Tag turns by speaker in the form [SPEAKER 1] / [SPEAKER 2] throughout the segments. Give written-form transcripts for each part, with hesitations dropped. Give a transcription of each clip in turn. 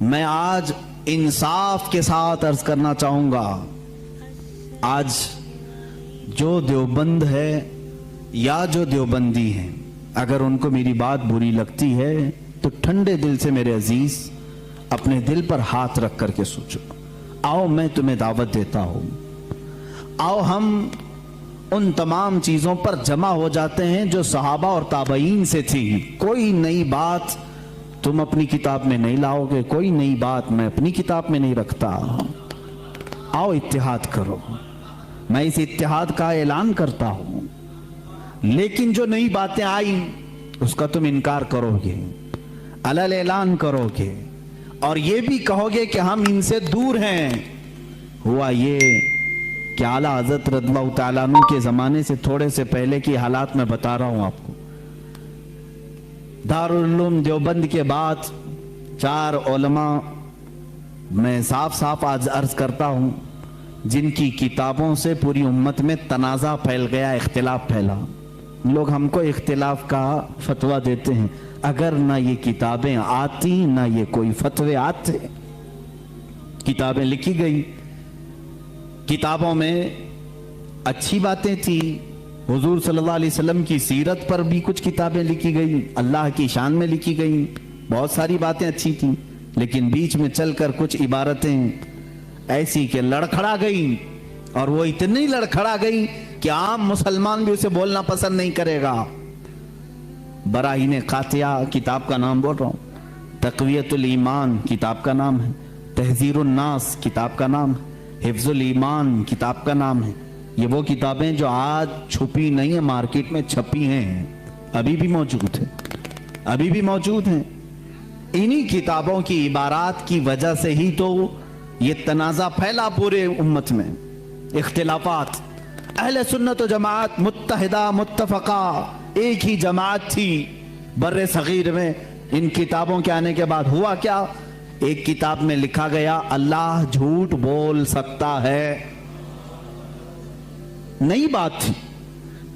[SPEAKER 1] میں آج انصاف کے ساتھ عرض کرنا چاہوں گا، آج جو دیوبند ہے یا جو دیوبندی ہیں، اگر ان کو میری بات بری لگتی ہے تو ٹھنڈے دل سے میرے عزیز اپنے دل پر ہاتھ رکھ کر کے سوچو، آؤ میں تمہیں دعوت دیتا ہوں، آؤ ہم ان تمام چیزوں پر جمع ہو جاتے ہیں جو صحابہ اور تابعین سے تھی۔ کوئی نئی بات تم اپنی کتاب میں نہیں لاؤ گے، کوئی نئی بات میں اپنی کتاب میں نہیں رکھتا۔ آؤ اتحاد کرو، میں اس اتحاد کا اعلان کرتا ہوں، لیکن جو نئی باتیں آئیں اس کا تم انکار کرو گے، علل اعلان کرو گے اور یہ بھی کہو گے کہ ہم ان سے دور ہیں۔ ہوا یہ کہ اعلیٰ حضرت رضی اللہ تعالیٰ عنہ کے زمانے سے تھوڑے سے پہلے کی حالات میں بتا رہا ہوں آپ کو۔ دارالعلوم دیوبند کے بعد 4 علماء میں صاف صاف آج عرض کرتا ہوں جن کی کتابوں سے پوری امت میں تنازع پھیل گیا، اختلاف پھیلا۔ لوگ ہم کو اختلاف کا فتویٰ دیتے ہیں، اگر نہ یہ کتابیں آتی نہ یہ کوئی فتوے آتے۔ کتابیں لکھی گئی، کتابوں میں اچھی باتیں تھی، حضور صلی اللہ علیہ وسلم کی سیرت پر بھی کچھ کتابیں لکھی گئی، اللہ کی شان میں لکھی گئی، بہت ساری باتیں اچھی تھیں، لیکن بیچ میں چل کر کچھ عبارتیں ایسی کہ لڑکھڑا گئی، اور وہ اتنی لڑکھڑا گئی کہ عام مسلمان بھی اسے بولنا پسند نہیں کرے گا۔ براہین قاطعہ کتاب کا نام بول رہا ہوں، تقویت الایمان کتاب کا نام ہے، تحذیر الناس کتاب کا نام ہے، حفظ الایمان کتاب کا نام ہے۔ یہ وہ کتابیں جو آج چھپی نہیں ہیں، مارکیٹ میں چھپی ہیں، ابھی بھی موجود ہیں، ابھی بھی موجود ہیں۔ انہی کتابوں کی عبارات کی وجہ سے ہی تو یہ تنازع پھیلا پورے امت میں، اختلافات۔ اہل سنت و جماعت متحدہ متفقہ ایک ہی جماعت تھی بر صغیر میں۔ ان کتابوں کے آنے کے بعد ہوا کیا؟ ایک کتاب میں لکھا گیا اللہ جھوٹ بول سکتا ہے، نئی بات تھی۔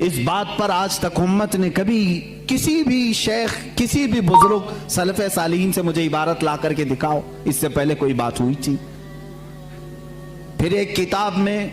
[SPEAKER 1] اس بات پر آج تک امت نے کبھی کسی بھی شیخ، کسی بھی بزرگ سلف صالحین سے مجھے عبارت لا کر کے دکھاؤ اس سے پہلے کوئی بات ہوئی تھی۔ پھر ایک کتاب میں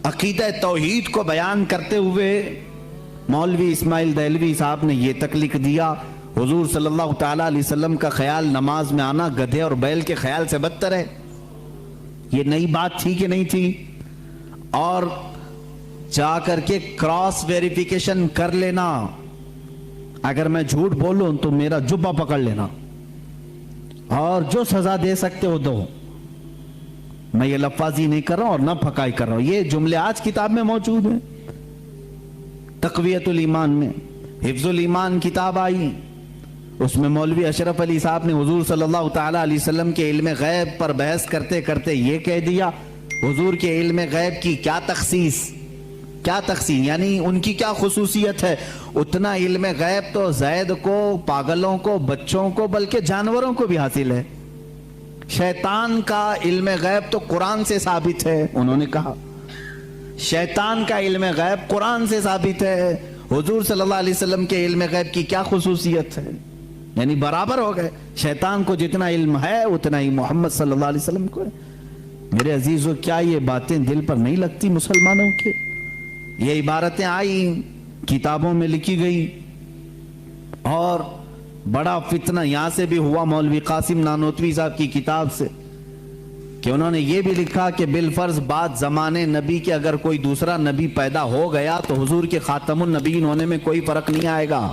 [SPEAKER 1] عقیدہ توحید کو بیان کرتے ہوئے مولوی اسماعیل دہلوی صاحب نے یہ تک لکھ دیا، حضور صلی اللہ تعالیٰ علیہ وسلم کا خیال نماز میں آنا گدھے اور بیل کے خیال سے بدتر ہے۔ یہ نئی بات تھی کہ نہیں تھی؟ اور جا کر کے کراس ویریفیکیشن کر لینا، اگر میں جھوٹ بولوں تو میرا جبہ پکڑ لینا اور جو سزا دے سکتے ہو دو۔ میں یہ لفاظی نہیں کر رہا ہوں اور نہ پھکائی کر رہا ہوں، یہ جملے آج کتاب میں موجود ہیں۔ تقویت الایمان میں حفظ الایمان کتاب آئی، اس میں مولوی اشرف علی صاحب نے حضور صلی اللہ تعالیٰ علیہ وسلم کے علم غیب پر بحث کرتے کرتے یہ کہہ دیا، حضور کے علم غیب کی کیا تخصیص، کیا تخصیص یعنی ان کی کیا خصوصیت ہے؟ اتنا علم غیب تو زید کو، پاگلوں کو، بچوں کو، بلکہ جانوروں کو بھی حاصل ہے۔ شیطان کا علم غیب تو قرآن سے ثابت ہے، انہوں نے کہا شیطان کا علم غیب قرآن سے ثابت ہے، حضور صلی اللہ علیہ وسلم کے علم غیب کی کیا خصوصیت ہے؟ یعنی برابر ہو گئے، شیطان کو جتنا علم ہے اتنا ہی محمد صلی اللہ علیہ وسلم کو ہے۔ میرے عزیزو، کیا یہ باتیں دل پر نہیں لگتی مسلمانوں کے؟ یہ عبارتیں آئیں، کتابوں میں لکھی گئی، اور بڑا فتنہ یہاں سے بھی ہوا مولوی قاسم نانوتوی صاحب کی کتاب سے، کہ انہوں نے یہ بھی لکھا کہ بالفرض بعد زمانے نبی کے اگر کوئی دوسرا نبی پیدا ہو گیا تو حضور کے خاتم النبیین ہونے میں کوئی فرق نہیں آئے گا۔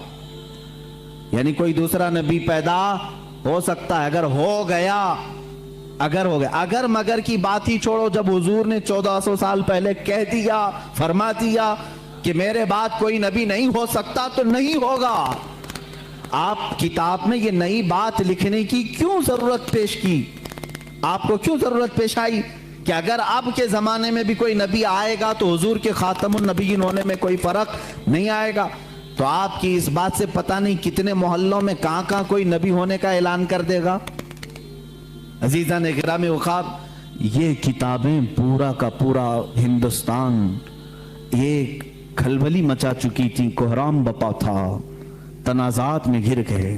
[SPEAKER 1] یعنی کوئی دوسرا نبی پیدا ہو سکتا ہے، اگر ہو گیا، اگر مگر کی بات ہی چھوڑو، جب حضور نے 1400 سال پہلے کہہ دیا، فرما دیا کہ میرے بعد کوئی نبی نہیں ہو سکتا تو نہیں ہوگا۔ آپ کتاب میں یہ نئی بات لکھنے کی کیوں ضرورت پیش کی؟ آپ کو کیوں ضرورت پیش آئی کہ اگر اب کے زمانے میں بھی کوئی نبی آئے گا تو حضور کے خاتم النبیین ہونے میں کوئی فرق نہیں آئے گا؟ تو آپ کی اس بات سے پتہ نہیں کتنے محلوں میں کہاں کہاں کوئی نبی ہونے کا اعلان کر دے گا۔ عزیزان گرامی وقار، یہ کتابیں پورا کا پورا ہندوستان ایک کھلبلی مچا چکی تھی، کوہرام بپا تھا، تنازعات میں گر گئے۔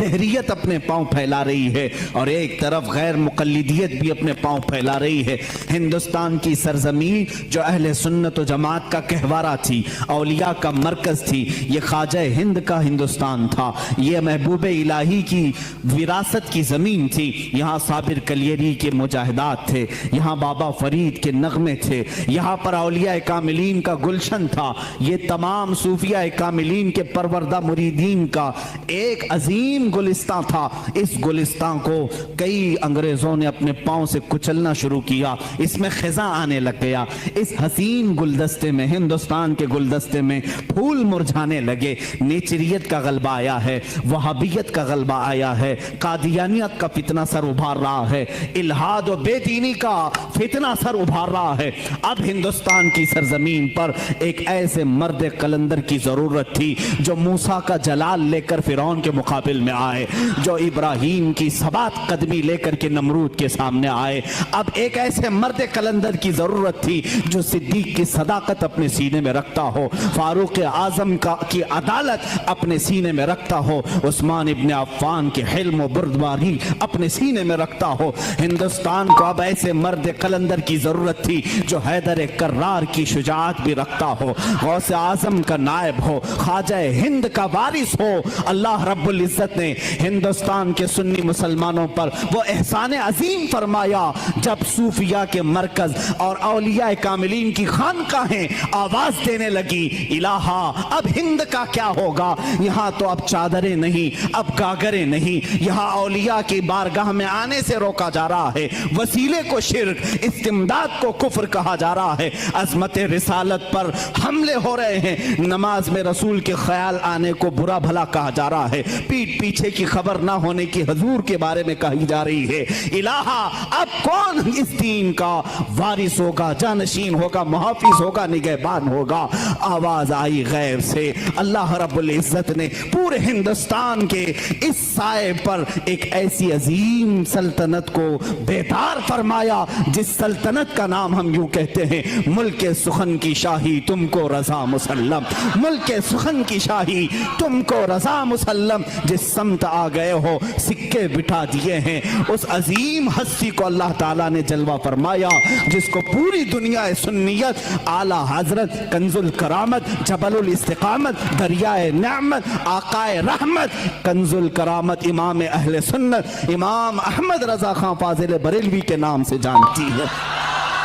[SPEAKER 1] دہریت اپنے پاؤں پھیلا رہی ہے اور ایک طرف غیر مقلدیت بھی اپنے پاؤں پھیلا رہی ہے۔ ہندوستان کی سرزمین جو اہل سنت و جماعت کا گہوارہ تھی، اولیاء کا مرکز تھی، یہ خواجہ ہند کا ہندوستان تھا، یہ محبوب الہی کی وراثت کی زمین تھی۔ یہاں صابر کلیری کے مجاہدات تھے، یہاں بابا فرید کے نغمے تھے، یہاں پر اولیاء کاملین کا گلشن تھا، یہ تمام صوفیاء کاملین کے پروردہ مریدین کا ایک عظیم گلستان تھا۔ اس گلستان کو کئی انگریزوں نے اپنے پاؤں سے کچلنا شروع کیا، اس میں خزاں آنے لگ گیا۔ اس حسین گلدستے میں، ہندوستان کے گلدستے میں پھول مرجھانے لگے۔ نیچریت کا غلبہ آیا ہے، وہابیت کا غلبہ آیا ہے، قادیانیت کا فتنہ سر ابھار رہا ہے، الہاد و بے دینی کا فتنہ سر ابھار رہا ہے۔ اب ہندوستان کی سرزمین پر ایک ایسے مرد قلندر کی ضرورت تھی جو موسیٰ کا جلال لے کر فرعون کے مقابل میں آئے، جو ابراہیم کی ثبات قدمی لے کر کے نمرود کے سامنے آئے۔ اب ایک ایسے مرد قلندر کی ضرورت تھی جو صدیق کی صداقت اپنے سینے میں رکھتا ہو، فاروق اعظم کی عدالت اپنے سینے میں رکھتا ہو، عثمان ابن عفان کے حلم و بردباری اپنے سینے میں رکھتا ہو۔ ہندوستان کو اب ایسے مرد قلندر کی ضرورت تھی جو حیدر کرار کی شجاعت بھی رکھتا ہو، غوث اعظم کا نائب ہو، خواجہ ہند کا وارث ہو۔ اللہ رب العزت نے ہندوستان کے سنی مسلمانوں پر وہ احسان عظیم فرمایا جب صوفیاء کے مرکز اور اولیاء کاملین کی خانقاہیں آواز دینے لگی، الہا اب ہند کا کیا ہوگا؟ یہاں تو اب چادریں نہیں، اب گاگریں نہیں، یہاں اولیاء کی بارگاہ میں آنے سے روکا جا رہا ہے، وسیلے کو شرک، استمداد کو کفر کہا جا رہا ہے، عظمت رسالت پر حملے ہو رہے ہیں، نماز میں رسول کے خیال آنے کو برا بھلا کہا جا رہا ہے، پیٹ پیچھے کی خبر نہ ہونے کی حضور کے بارے میں کہی جا رہی ہے۔ الہا اب کون اس دین کا وارث ہوگا، جانشین ہوگا، محافظ ہوگا، نگہبان ہوگا؟ آواز آئی غیب سے، اللہ رب العزت نے پورے ہندوستان کے اس سائے پر ایک ایسی عظیم سلطنت کو بیدار فرمایا جس سلطنت کا نام ہم یوں کہتے ہیں، ملک سخن کی شاہی تم کو رضا مسلم، ملک سخن کی شاہی تم کو رضا مسلم، جس سمت آ گئے ہو سکے بٹھا دیے ہیں۔ اس عظیم ہستی کو اللہ تعالیٰ نے جلوہ فرمایا جس کو پوری دنیا سنیت، اعلیٰ حضرت، کنز الکرامت، جبل الاستقامت، دریائے نعمت، آقائے رحمت، کنز الکرامت، امام اہل سنت، امام احمد رضا خان فاضل بریلوی کے نام سے جانتی ہے۔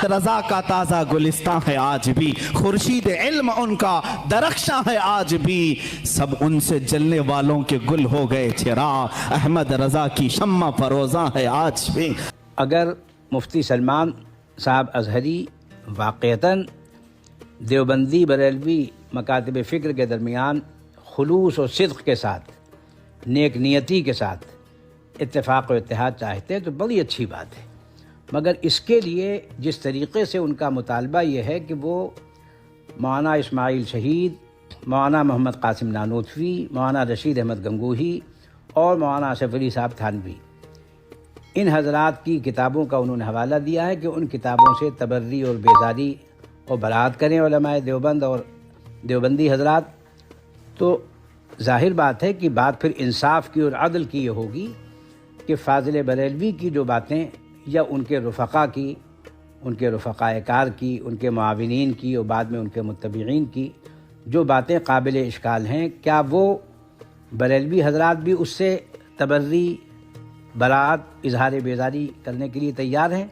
[SPEAKER 1] رضا کا تازہ گلستان ہے آج بھی، خورشید علم ان کا درخشاں ہے آج بھی، سب ان سے جلنے والوں کے گل ہو گئے چراغ، احمد رضا کی شمع فروزاں ہے آج بھی۔
[SPEAKER 2] اگر مفتی سلمان صاحب ازہری واقعتاً دیوبندی بریلوی مکاتب فکر کے درمیان خلوص و صدق کے ساتھ، نیک نیتی کے ساتھ اتفاق و اتحاد چاہتے ہیں تو بڑی اچھی بات ہے، مگر اس کے لیے جس طریقے سے ان کا مطالبہ یہ ہے کہ وہ مولانا اسماعیل شہید، مولانا محمد قاسم نانوتوی، مولانا رشید احمد گنگوہی اور مولانا آصف علی صاحب تھانوی، ان حضرات کی کتابوں کا انہوں نے حوالہ دیا ہے کہ ان کتابوں سے تبری اور بیزاری اور برات کریں علماء دیوبند اور دیوبندی حضرات، تو ظاہر بات ہے کہ بات پھر انصاف کی اور عدل کی یہ ہوگی کہ فاضل بریلوی کی جو باتیں یا ان کے رفقا کی، ان کے رفقاء کار کی، ان کے معاونین کی اور بعد میں ان کے متبعین کی جو باتیں قابل اشکال ہیں، کیا وہ بریلوی حضرات بھی اس سے تبری، برات، اظہار بیزاری کرنے کے لیے تیار ہیں؟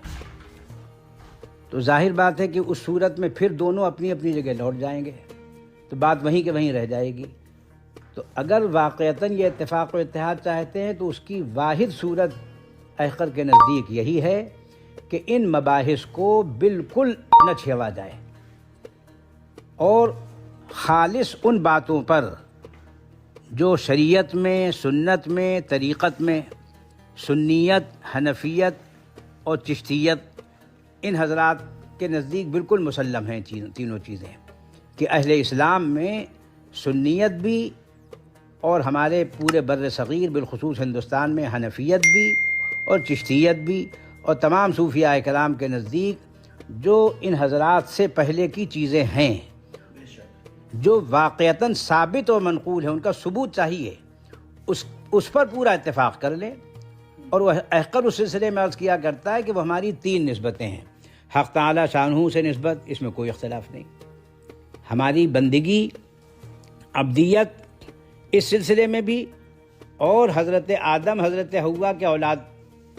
[SPEAKER 2] تو ظاہر بات ہے کہ اس صورت میں پھر دونوں اپنی اپنی جگہ لوٹ جائیں گے، تو بات وہیں کے وہیں رہ جائے گی۔ تو اگر واقعتاً یہ اتفاق و اتحاد چاہتے ہیں تو اس کی واحد صورت احقر کے نزدیک یہی ہے کہ ان مباحث کو بالکل نہ چھیڑا جائے اور خالص ان باتوں پر جو شریعت میں، سنت میں، طریقت میں، سنیت، حنفیت اور چشتیت ان حضرات کے نزدیک بالکل مسلم ہیں تینوں چیزیں، کہ اہل اسلام میں سنیت بھی اور ہمارے پورے بر صغیر بالخصوص ہندوستان میں حنفیت بھی اور چشتیت بھی اور تمام صوفیاء کرام کے نزدیک جو ان حضرات سے پہلے کی چیزیں ہیں جو واقعتاً ثابت اور منقول ہیں، ان کا ثبوت چاہیے، اس اس پر پورا اتفاق کر لے. اور وہ احقر اس سلسلے میں عرض کیا کرتا ہے کہ وہ ہماری 3 نسبتیں ہیں. حق تعالی شانہ سے نسبت، اس میں کوئی اختلاف نہیں. ہماری بندگی، عبدیت، اس سلسلے میں بھی، اور حضرت آدم حضرت حوا کے اولاد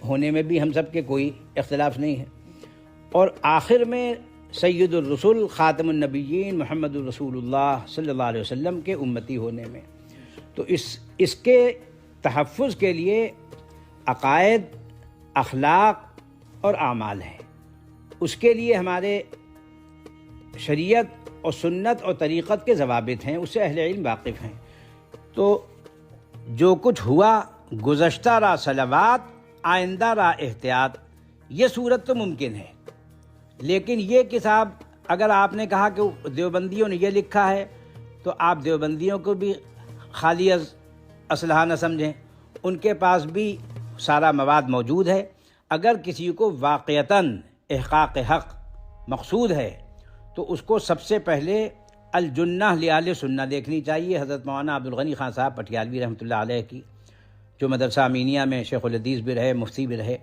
[SPEAKER 2] ہونے میں بھی ہم سب کے کوئی اختلاف نہیں ہے. اور آخر میں سید الرسول خاتم النبیین محمد الرسول اللہ صلی اللہ علیہ وسلم کے امتی ہونے میں. تو اس کے تحفظ کے لیے عقائد، اخلاق اور اعمال ہیں. اس کے لیے ہمارے شریعت اور سنت اور طریقت کے ضوابط ہیں، اس سے اہل علم واقف ہیں. تو جو کچھ ہوا گزشتہ را صلوات، آئندہ را احتیاط، یہ صورت تو ممکن ہے. لیکن یہ کتاب اگر آپ نے کہا کہ دیوبندیوں نے یہ لکھا ہے، تو آپ دیوبندیوں کو بھی خالی از اسلحہ نہ سمجھیں. ان کے پاس بھی سارا مواد موجود ہے. اگر کسی کو واقعتاً احقاق حق مقصود ہے تو اس کو سب سے پہلے الجنہ لآل سنہ دیکھنی چاہیے، حضرت مولانا عبدالغنی خان صاحب پٹیالوی رحمۃ اللہ علیہ کی، جو مدرسہ امینیہ میں شیخ الحدیث بھی رہے، مفتی بھی رہے،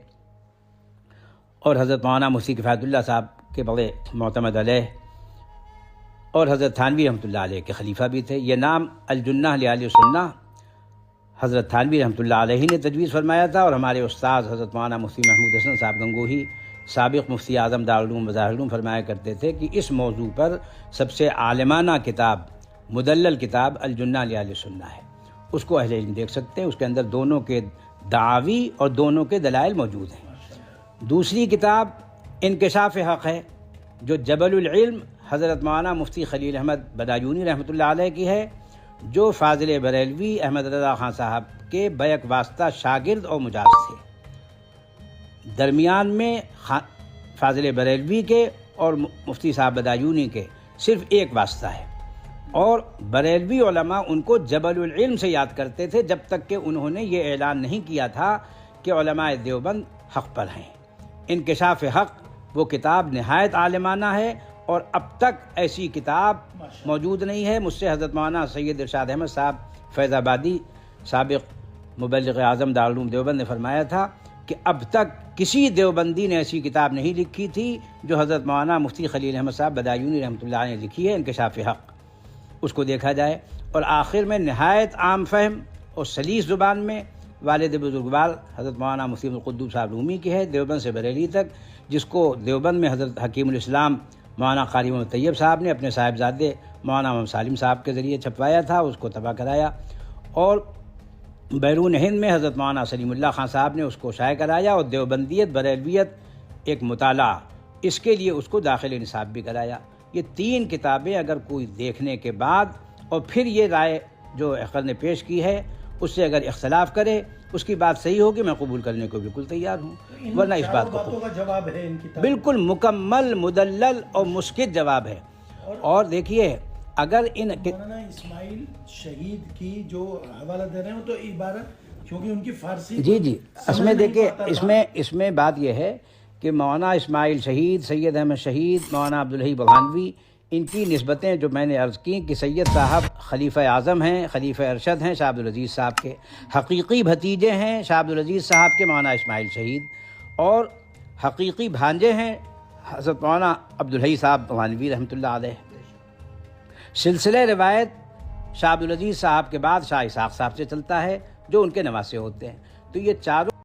[SPEAKER 2] اور حضرت مولانا مفتی کفایت اللہ صاحب کے بڑے معتمد علیہ، اور حضرت تھانوی رحمۃ اللہ علیہ کے خلیفہ بھی تھے. یہ نام الجنہ لآل سنہ حضرت تھانوی رحمۃ اللہ علیہ نے تجویز فرمایا تھا. اور ہمارے استاد حضرت مولانا مفتی محمود حسن صاحب گنگوہی، سابق مفتی اعظم دارالعلوم مظاہرالعلوم، فرمایا کرتے تھے کہ اس موضوع پر سب سے عالمانہ کتاب، مدلل کتاب الجنہ لآل سنہ ہے. اس کو اہل علم دیکھ سکتے ہیں. اس کے اندر دونوں کے دعاوی اور دونوں کے دلائل موجود ہیں. دوسری کتاب انکشاف حق ہے، جو جبل العلم حضرت مولانا مفتی خلیل احمد بدایونی رحمۃ اللہ علیہ کی ہے، جو فاضل بریلوی احمد رضا خان صاحب کے بیک واسطہ شاگرد اور مجاز تھے. درمیان میں فاضل بریلوی کے اور مفتی صاحب بدایونی کے صرف ایک واسطہ ہے، اور بریلوی علماء ان کو جبل العلم سے یاد کرتے تھے جب تک کہ انہوں نے یہ اعلان نہیں کیا تھا کہ علماء دیوبند حق پر ہیں. انکشاف حق وہ کتاب نہایت عالمانہ ہے، اور اب تک ایسی کتاب موجود نہیں ہے. مجھ سے حضرت مولانا سید ارشاد احمد صاحب فیض آبادی، سابق مبلغ اعظم دارالعلوم دیوبند، نے فرمایا تھا کہ اب تک کسی دیوبندی نے ایسی کتاب نہیں لکھی تھی جو حضرت مولانا مفتی خلیل احمد صاحب بدایونی رحمۃ اللہ علیہ نے لکھی ہے، انکشاف حق. اس کو دیکھا جائے. اور آخر میں نہایت عام فہم اور سلیس زبان میں والد بزرگوار حضرت مولانا مفتی القدوس صاحب رومی کی ہے، دیوبند سے بریلی تک، جس کو دیوبند میں حضرت حکیم الاسلام مولانا قاری محمد طیب صاحب نے اپنے صاحبزادے مولانا محمد سالم صاحب کے ذریعے چھپوایا تھا، اس کو طبع کرایا. اور بیرون ہند میں حضرت مولانا سلیم اللہ خان صاحب نے اس کو شائع کرایا، اور دیوبندیت بریلویت ایک مطالعہ، اس کے لیے اس کو داخل نصاب بھی کرایا. یہ 3 کتابیں اگر کوئی دیکھنے کے بعد اور پھر یہ رائے جو احقر نے پیش کی ہے اس سے اگر اختلاف کرے، اس کی بات صحیح ہوگی، میں قبول کرنے کو بالکل تیار ہوں. ورنہ اس بات کو
[SPEAKER 3] کا جواب ہے ان کتاب،
[SPEAKER 2] بالکل مکمل، مدلل اور مسکت جواب ہے. اور دیکھیے اگر
[SPEAKER 3] مولانا اسماعیل شہید کی جو حوالہ دے رہے ہیں تو عبارت، کیونکہ ان کی فارسی
[SPEAKER 2] جی اس میں دیکھیے، اس میں بات یہ ہے کہ مولانا اسماعیل شہید، سید احمد شہید، مولانا عبدالحی بغانوی، ان کی نسبتیں جو میں نے عرض کی کہ سید صاحب خلیفہ اعظم ہیں، خلیفہ ارشد ہیں شاہ عبدالعزیز صاحب کے، حقیقی بھتیجے ہیں شاہ عبدالعزیز صاحب کے مولانا اسماعیل شہید، اور حقیقی بھانجے ہیں حضرت مولانا عبدالحی صاحب بغانوی رحمۃ اللہ علیہ. سلسلہ روایت شاہ عبدالعزیز صاحب کے بعد شاہ اسحاق صاحب سے چلتا ہے، جو ان کے نواسے ہوتے ہیں. تو یہ چاروں